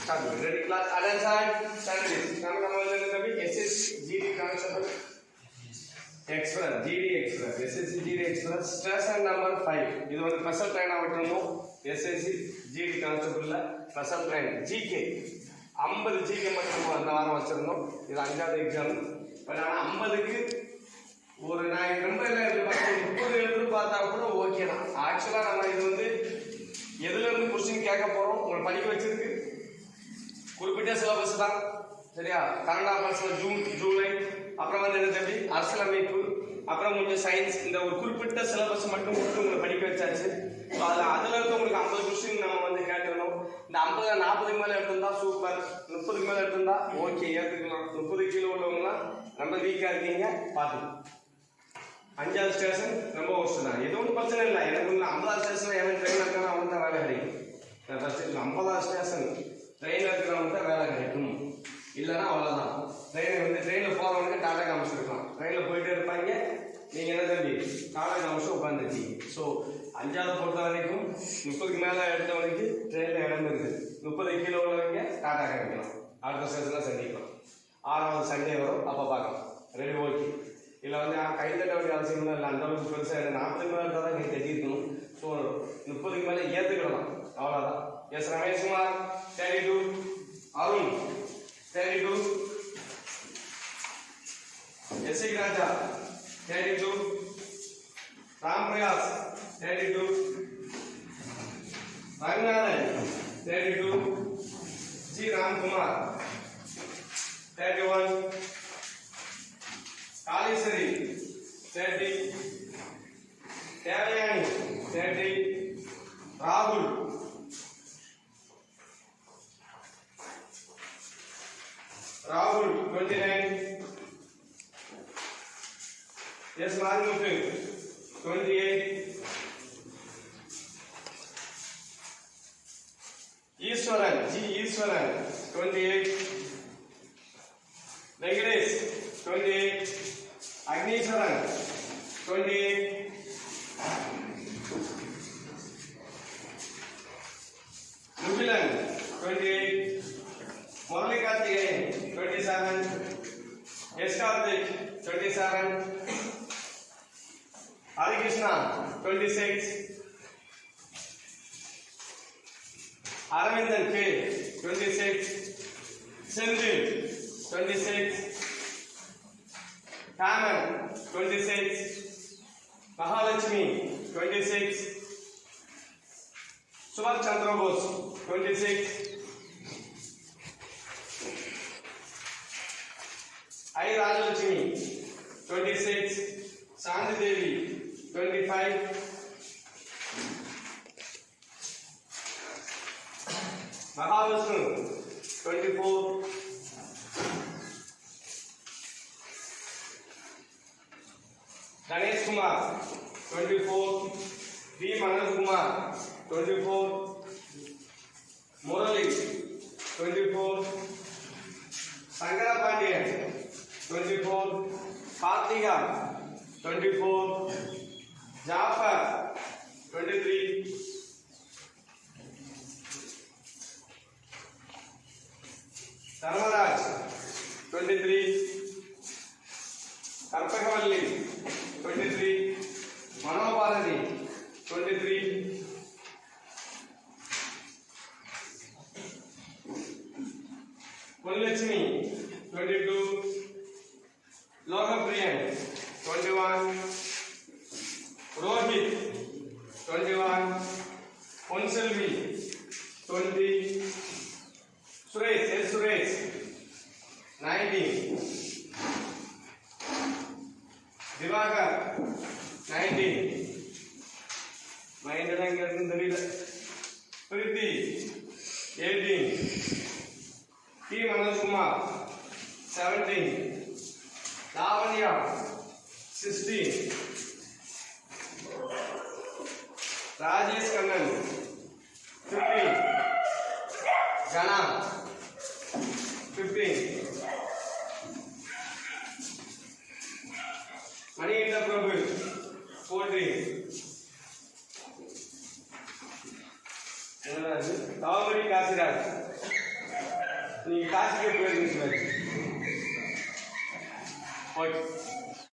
start. Ready class? Attention. Start this. Come on. SS GD concept. Express GD Express. SSC GD Express. Station number 5. This is special train. SSC GD concept. Special train. GK. 50 GK மட்டும் அந்த வாரம் வச்சிருந்தோம். இது 5வது exam. But ஆனா 50க்கு ஒரு நான் ரொம்ப இல்ல 30 எழுத்து பார்த்தா கூட ஓகே தான். ஆக்சுவலா நம்ம இது வந்து எதுல இருந்து क्वेश्चन கேட்க போறோம் உங்களை படிக்க வச்சிருக்கு குறிப்பிட்ட சிலபஸ் தான். சரியா? கரண்ட் அஃபேர்ஸ் ஜூன் ஜூலை அப்புறம் வந்து என்ன தம்பி அரசியலமைப்பு அப்புறம் கொஞ்சம் சயின்ஸ் இந்த ஒரு குறிப்பிட்ட சிலபஸ் மட்டும் கொடுத்து உங்களை படிக்க வச்சாச்சு. ஸோ அதுல இருந்து உங்களுக்கு 50 கொஸ்டின் நம்ம வந்து கேட்டிருந்தோம். இந்த 50 40க்கு மேலே எடுத்திருந்தா சூப்பர், 30க்கு மேலே எடுத்திருந்தா ஓகே ஏற்றுக்கலாம். 30 கீழே உள்ளவங்கலாம் ரொம்ப வீக்காக இருக்கீங்க பார்த்து. 5வது ஸ்டேஷன் ரொம்ப வருஷம் தான், எதுவும் பிரச்சனை இல்லை. எனக்கு வந்து 50வது ஸ்டேஷன் எனக்கு ட்ரெயின் இருக்கான அவன் தான் வேலை கிடைக்கும். ஃபர்ஸ்ட் 50வது ஸ்டேஷன் ட்ரெயின் இருக்கிறவங்க தான் வேலை கிடைக்கும், இல்லைன்னா அவ்வளோதான். ட்ரெயினில் போகிறவங்களுக்கு டாடா காமிச்சிருக்கலாம். ட்ரெயினில் போயிட்டே இருப்பாங்க, நீங்கள் என்ன தம்பி டாடா காமிச்சு உட்காந்துருக்கீங்க. ஸோ 5வது பொறுத்த வரைக்கும் 30க்கு மேலே எடுத்தவனுக்கு ட்ரெயினில் இடம் இருக்குது. 30 கீழே உள்ளவங்க டாடா காமிக்கலாம். அடுத்த ஸ்டேஷனில் சந்திக்கலாம். 6வது சண்டே வரும், அப்போ பார்க்கலாம். Ready okay. இதில் வந்து கை தட்ட வேண்டிய அவசியம் இல்லை. அந்த அளவுக்கு பெருசாக 40க்கு மேலே எடுத்தால் தான் கை தட்டியிருக்கணும். ஸோ 30க்கு மேலே ஏற்றுக்கிடலாம், அவ்வளோதான். S Rameshkumar 32, Arun 32, S C Raja 32, Ram Prakash 32, Ranganathan 32, G Ramkumar 31, Kaleeswari 30, Devayani 30, ராகுல் 29, S Marimuthu 28, Eswaran G Eswaran 28, Venkatesh 28, Agneeswaran 28, Mugilan 28, Murali Karthikeyan 27, S Karthik 27, Harikrishna 26, Aravindan K 26, Senthil 26, Haman 26, Mahalakshmi 26, Subhash Chandra Bose 26, I Rajalakshmi 26, Shanti Devi 25, Mahavishnu 24, Ganesh Kumar 24, V Manoj Kumar 24, Murali 24, Sangara Pandian 24, Karthika 24, Jafar 23, Dharmaraj 23, Karpakavalli 23, Manopalani 23, Pulachmi 22, Lokapriyan 21, Rohit 21, Ponselvi 20, Suresh S Suresh 19, Divakar 19, mind lang getting the reader. Priti 18, P Manoj Kumar 17, Lavanya 16, Rajesh Kannan 15, Jana 15, Maninda Prabhu 14, Tavamari Kasiraj நீங்கள் காசுக்கே போயிருந்துச்சு okay